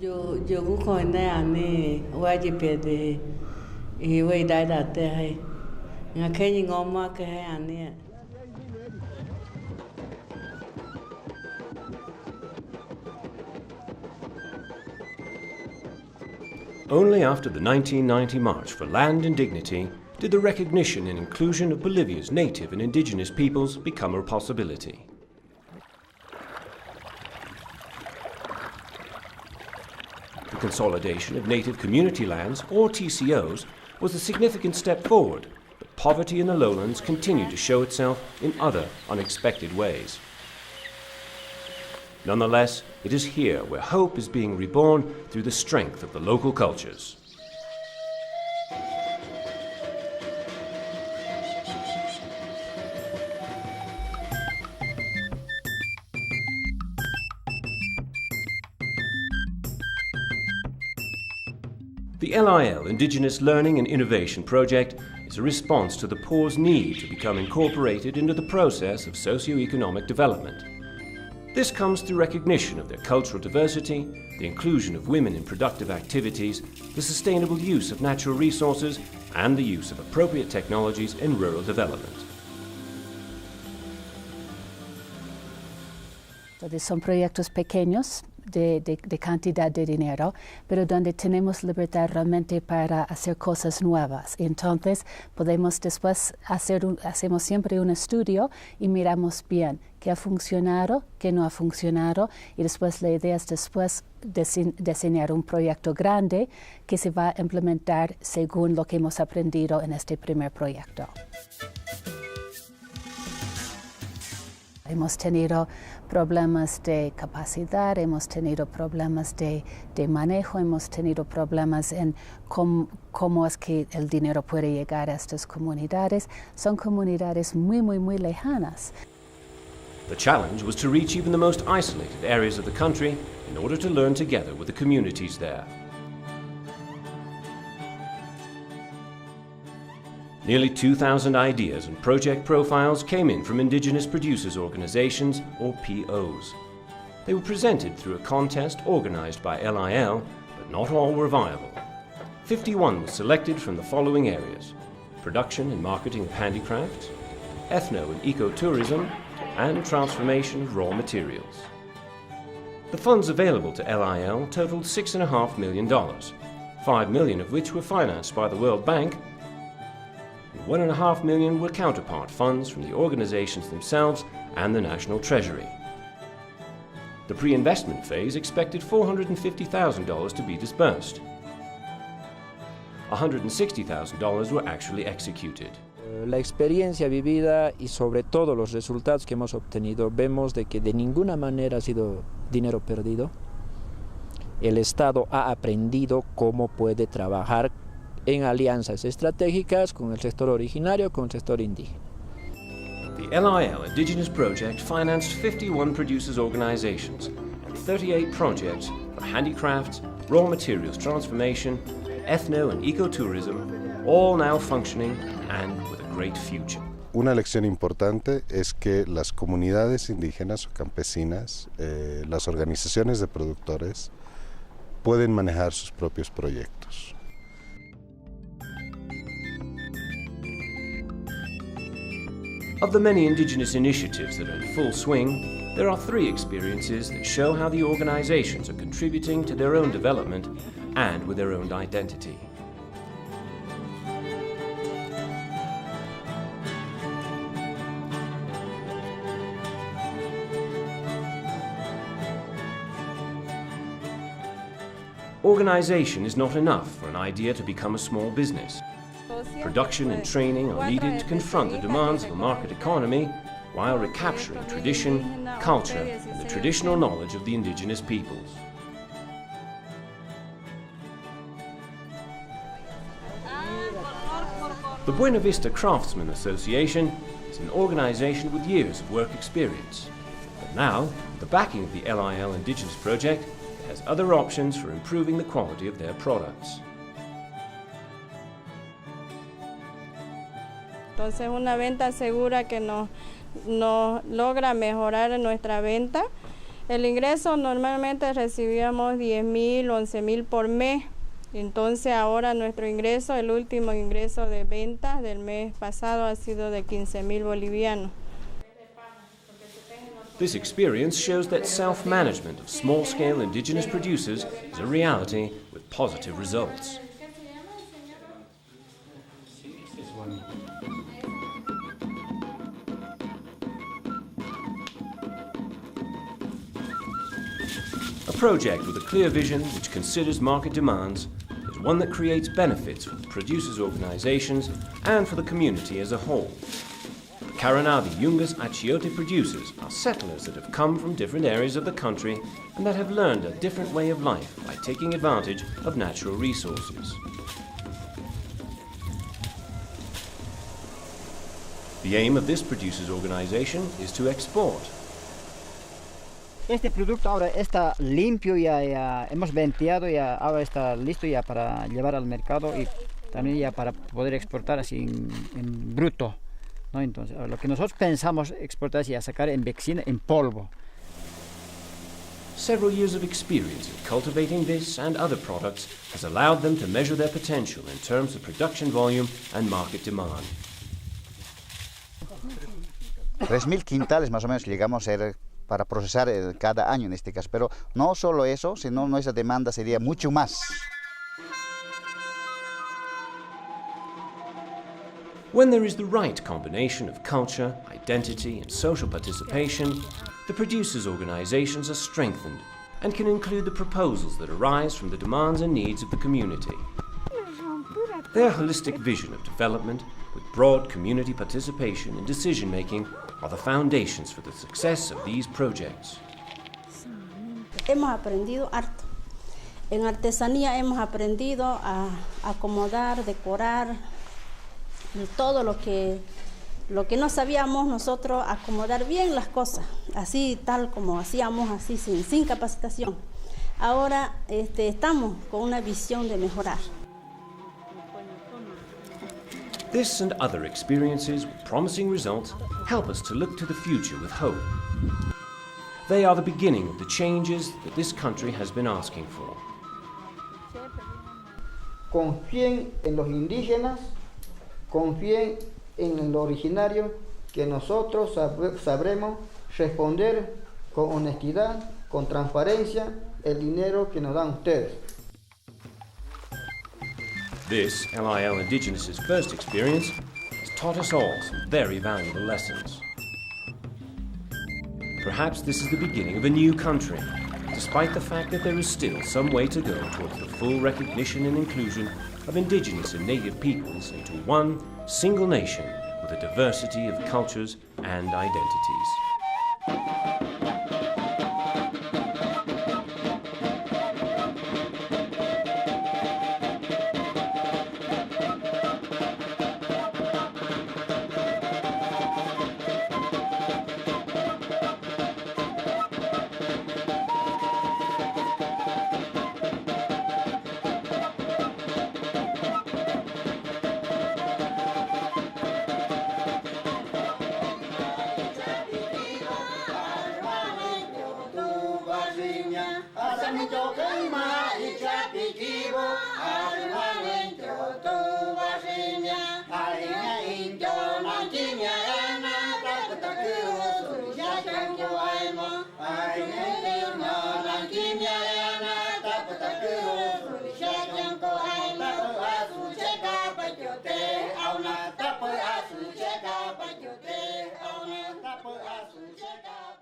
Yo busco en ane wajipede y voy a dar te hay. Ngakeni ngoma ke ane. Only after the 1990 March for Land and Dignity did the recognition and inclusion of Bolivia's native and indigenous peoples become a possibility. The consolidation of native community lands, or TCOs, was a significant step forward, but poverty in the lowlands continued to show itself in other unexpected ways. Nonetheless, it is here where hope is being reborn through the strength of the local cultures. The LIL Indigenous Learning and Innovation Project is a response to the poor's need to become incorporated into the process of socio-economic development. This comes through recognition of their cultural diversity, the inclusion of women in productive activities, the sustainable use of natural resources, and the use of appropriate technologies in rural development. Entonces son proyectos pequeños de cantidad de dinero, pero donde tenemos libertad realmente para hacer cosas nuevas. Entonces podemos después hacemos siempre un estudio y miramos bien qué ha funcionado, qué no ha funcionado, y después la idea es después diseñar un proyecto grande que se va a implementar según lo que hemos aprendido en este primer proyecto. Hemos tenido problemas de capacidad, hemos tenido problemas de manejo, hemos tenido problemas en cómo es que el dinero puede llegar a estas comunidades. Son comunidades muy lejanas. The challenge was to reach even the most isolated areas of the country in order to learn together with the communities there. Nearly 2,000 ideas and project profiles came in from Indigenous Producers Organizations, or POs. They were presented through a contest organized by LIL, but not all were viable. 51 were selected from the following areas: production and marketing of handicrafts, ethno and ecotourism, and transformation of raw materials. The funds available to LIL totaled $6.5 million, $5 million of which were financed by the World Bank, and $1.5 million were counterpart funds from the organizations themselves and the National Treasury. The pre-investment phase expected $450,000 to be disbursed. $160,000 were actually executed. La experiencia vivida y sobre todo los resultados que hemos obtenido, vemos de que de ninguna manera ha sido dinero perdido. El Estado ha aprendido cómo puede trabajar en alianzas estratégicas con el sector originario, con el sector indígena. The LIL Indigenous Project financed 51 producers' organizations and 38 projects for handicrafts, raw materials transformation, ethno and ecotourism, all now functioning and with a great future. Una lección importante es que las comunidades indígenas o campesinas, las organizaciones de productores, pueden manejar sus propios proyectos. Of the many Indigenous initiatives that are in full swing, there are 3 experiences that show how the organizations are contributing to their own development and with their own identity. Organization is not enough for an idea to become a small business. Production and training are needed to confront the demands of a market economy while recapturing tradition, culture, and the traditional knowledge of the indigenous peoples. The Buena Vista Craftsmen Association is an organization with years of work experience. But now, with the backing of the LIL Indigenous Project, it has other options for improving the quality of their products. Entonces una venta segura que nos logra mejorar nuestra venta El ingreso normalmente recibíamos 10.000, 11.000 por mes. Entonces ahora nuestro ingreso, el último ingreso de ventas del mes pasado ha sido de 15.000 bolivianos. This experience shows that self-management of small-scale indigenous producers is a reality with positive results. A project with a clear vision which considers market demands is one that creates benefits for the producers' organizations and for the community as a whole. The Caranavi Yungas Achiote producers are settlers that have come from different areas of the country and that have learned a different way of life by taking advantage of natural resources. The aim of this producers' organization is to export. Este producto ahora está limpio, ya hemos venteado, ya ahora está listo ya para llevar al mercado y también ya para poder exportar así en bruto, ¿no? Entonces, lo que nosotros pensamos exportar es ya sacar en vexina, en polvo. Several years of experience in cultivating this and other products has allowed them to measure their potential in terms of production volume and market demand. 3.000 quintales más o menos llegamos a ser para procesar cada año en este caso, pero no solo eso, sino nuestra demanda sería mucho más. When there is the right combination of culture, identity and social participation, the producers' organizations are strengthened and can include the proposals that arise from the demands and needs of the community. Their holistic vision of development, with broad community participation in decision-making, are the foundations for the success of these projects. Hemos aprendido harto. En artesanía hemos aprendido a acomodar, decorar, todo lo que no sabíamos nosotros, acomodar bien las cosas, así tal como hacíamos, así sin capacitación. Ahora estamos con una visión de mejorar. This and other experiences with promising results help us to look to the future with hope. They are the beginning of the changes that this country has been asking for. Confíen en los indígenas, confíen en lo originario, que nosotros sabremos responder con honestidad, con transparencia, el dinero que nos dan ustedes. This, LIL Indigenous' first experience, has taught us all some very valuable lessons. Perhaps this is the beginning of a new country, despite the fact that there is still some way to go towards the full recognition and inclusion of indigenous and native peoples into one single nation with a diversity of cultures and identities. Check out.